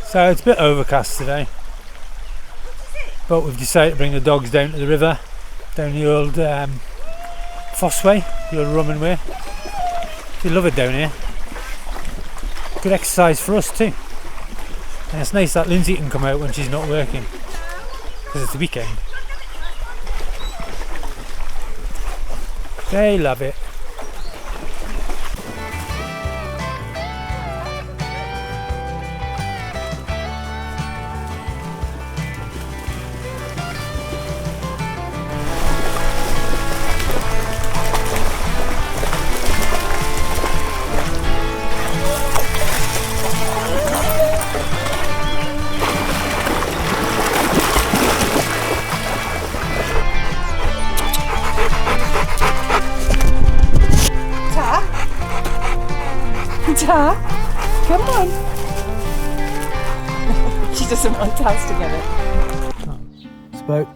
So it's a bit overcast today, but we've decided to bring the dogs down to the river, down the old Foss Way, the old Roman way. We love it down here. Good exercise for us too. And it's nice that Lindsay can come out when she's not working, because it's the weekend. They love it. Come on. She doesn't want Taz together. It's about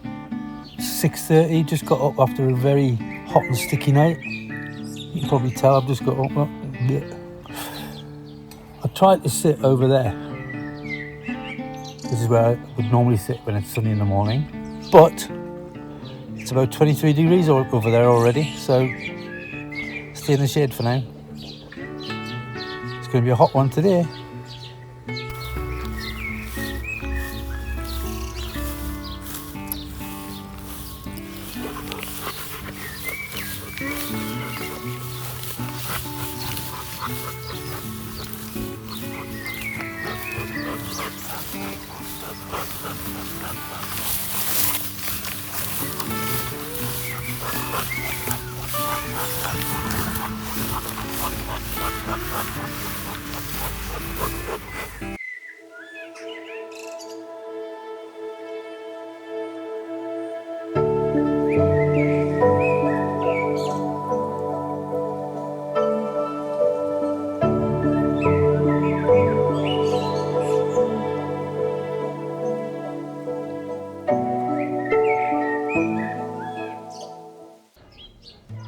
6:30, just got up after a very hot and sticky night. You can probably tell I've just got up a bit. I tried to sit over there. This is where I would normally sit when it's sunny in the morning. But it's about 23 degrees over there already, so stay in the shade for now. It's going to be a hot one today.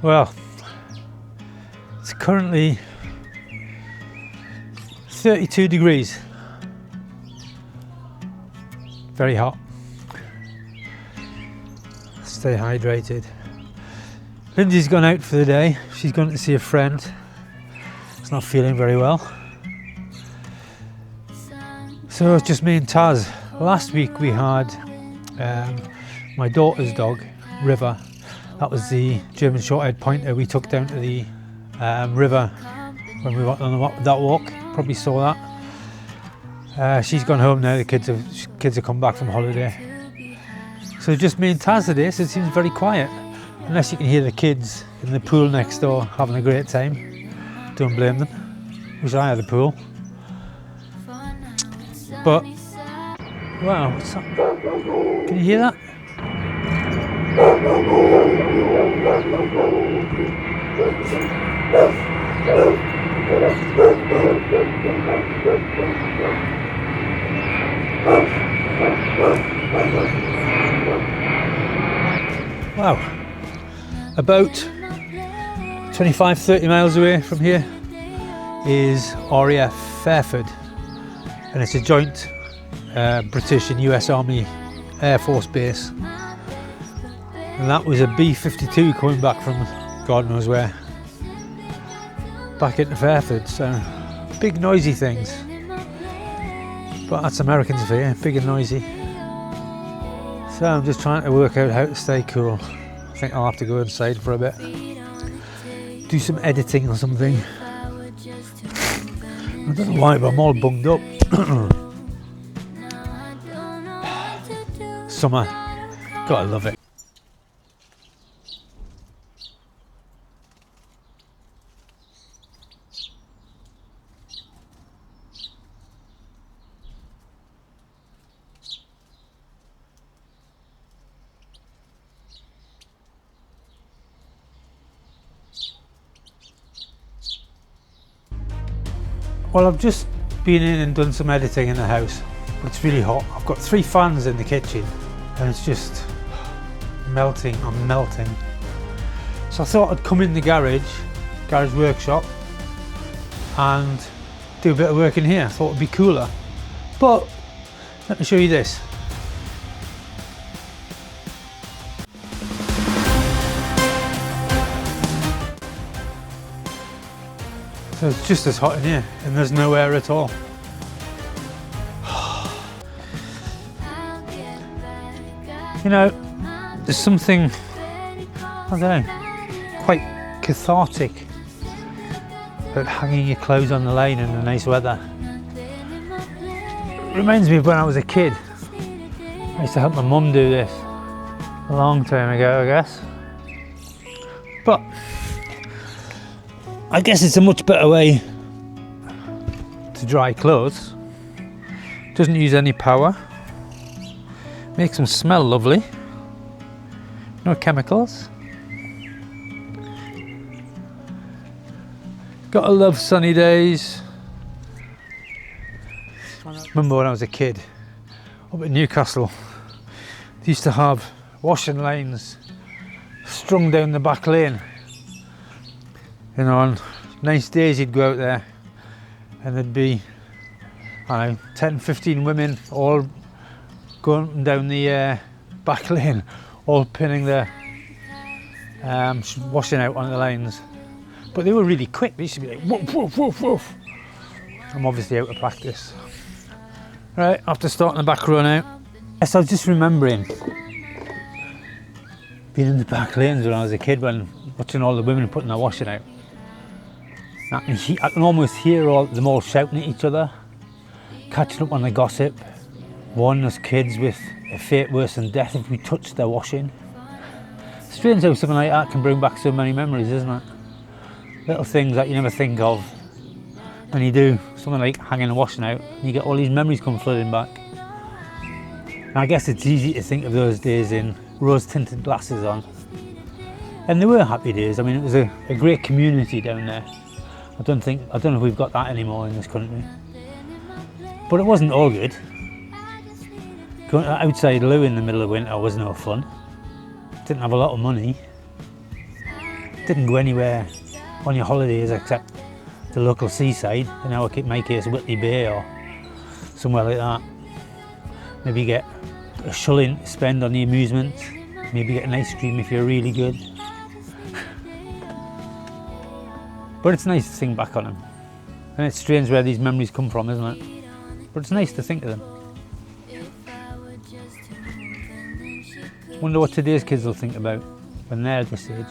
Well, it's currently 32 degrees. Very hot. Stay hydrated. Lindsay's gone out for the day. She's gone to see a friend. She's not feeling very well. So it's just me and Taz. Last week we had my daughter's dog, River. That was the German short-haired pointer we took down to the river when we went on that walk. Probably saw that. She's gone home now. The kids have come back from holiday. So just me and Taz today. So it seems very quiet, unless you can hear the kids in the pool next door having a great time. Don't blame them. Wish I had a pool. But wow, what's that? Can you hear that? Wow, about 25-30 miles away from here is RAF Fairford, and it's a joint British and US Army Air Force base. And that was a B-52 coming back from God knows where, back into Fairford. So big noisy things, but that's Americans for you, big and noisy. So I'm just trying to work out how to stay cool. I think I'll have to go inside for a bit, do some editing or something. I don't know why, but I'm all bunged up. Summer, gotta love it. Well, I've just been in and done some editing in the house, but it's really hot. I've got 3 fans in the kitchen and it's just melting. I'm melting. So I thought I'd come in the garage workshop and do a bit of work in here. I thought it'd be cooler. But Let me show you this. So it's just as hot in here and there's no air at all. You know, there's something, I don't know, quite cathartic about hanging your clothes on the lane in the nice weather. It reminds me of when I was a kid. I used to help my mum do this a long time ago, I guess. But I guess it's a much better way to dry clothes. Doesn't use any power. Makes them smell lovely. No chemicals. Gotta love sunny days. Remember when I was a kid up at Newcastle, they used to have washing lanes strung down the back lane. You know, on nice days you'd go out there and there'd be, I don't know, 10, 15 women all going down the back lane, all pinning their washing out on the lanes. But they were really quick. They used to be like woof, woof, woof, woof. I'm obviously out of practice. Right, after starting the back run out. Yes, I was just remembering being in the back lanes when I was a kid, when watching all the women putting their washing out. I can almost hear them all shouting at each other, catching up on the gossip, warning us kids with a fate worse than death if we touched their washing. Strange how something like that can bring back so many memories, isn't it? Little things that you never think of. When you do something like hanging and washing out, you get all these memories come flooding back. And I guess it's easy to think of those days in rose-tinted glasses on. And they were happy days. I mean, it was a great community down there. I don't know if we've got that anymore in this country. But it wasn't all good. Going to outside loo in the middle of winter was no fun. Didn't have a lot of money. Didn't go anywhere on your holidays except the local seaside, in my case Whitley Bay or somewhere like that. Maybe get a shilling to spend on the amusements, maybe get an ice cream if you're really good. But it's nice to think back on them. And it's strange where these memories come from, isn't it? But it's nice to think of them. Wonder what today's kids will think about when they're at this age.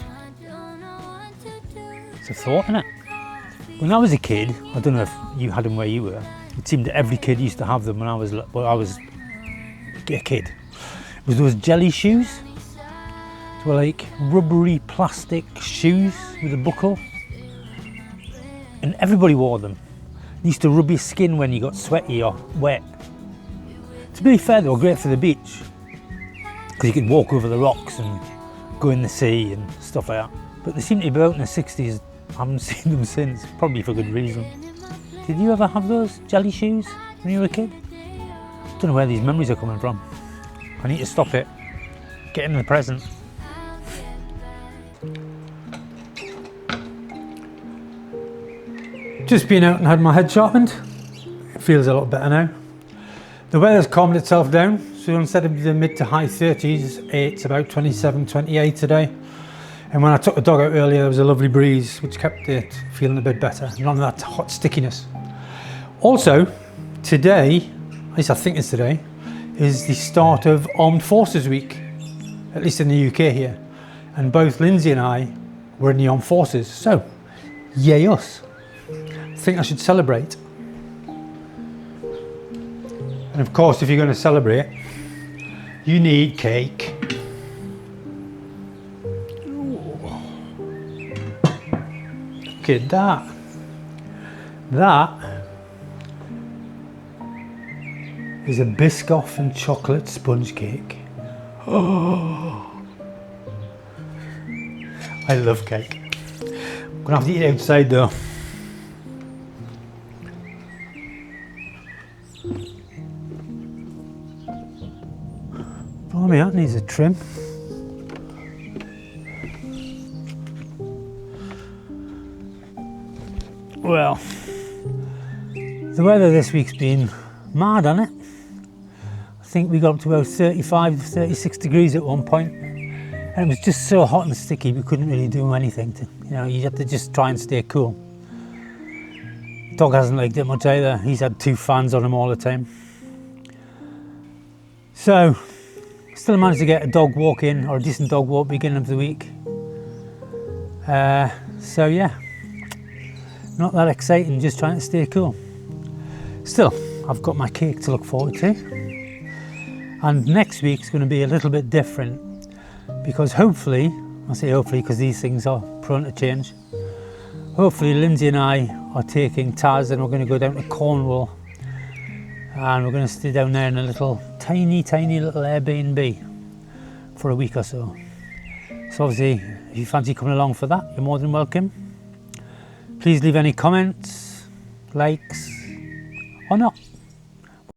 It's a thought, isn't it? When I was a kid, I don't know if you had them where you were, it seemed that every kid used to have them when I was a kid. It was those jelly shoes. They were like rubbery plastic shoes with a buckle. And everybody wore them. They used to rub your skin when you got sweaty or wet. To be fair, they were great for the beach, because you could walk over the rocks and go in the sea and stuff like that. But they seem to be out in the 60s. I haven't seen them since, probably for good reason. Did you ever have those jelly shoes when you were a kid? I don't know where these memories are coming from. I need to stop it. Get in the present. Just been out and had my head sharpened. It feels a lot better now. The weather's calmed itself down, so instead of the mid to high 30s, it's about 27, 28 today. And when I took the dog out earlier, there was a lovely breeze, which kept it feeling a bit better. None of that hot stickiness. Also, today, at least I think it's today, is the start of Armed Forces Week, at least in the UK here. And both Lindsay and I were in the Armed Forces, so yay us. I think I should celebrate. And of course, if you're going to celebrate, you need cake. Look at that. That is a Biscoff and chocolate sponge cake. Oh, I love cake. I'm gonna have to eat it outside though. Blimey, that needs a trim. Well, the weather this week's been mad, hasn't it? think we got up to about 35, 36 degrees at one point, and it was just so hot and sticky we couldn't really do anything. You had to just try and stay cool. Dog hasn't liked it much either. He's had 2 fans on him all the time. So, still managed to get a dog walk in, or a decent dog walk beginning of the week. So yeah, not that exciting, just trying to stay cool. Still, I've got my cake to look forward to. And next week's going to be a little bit different, because hopefully, I say hopefully because these things are prone to change, hopefully Lindsay and I are taking Taz and we're going to go down to Cornwall, and we're going to stay down there in a little tiny little Airbnb for a week or so. So obviously, if you fancy coming along for that, you're more than welcome. Please leave any comments, likes, or not.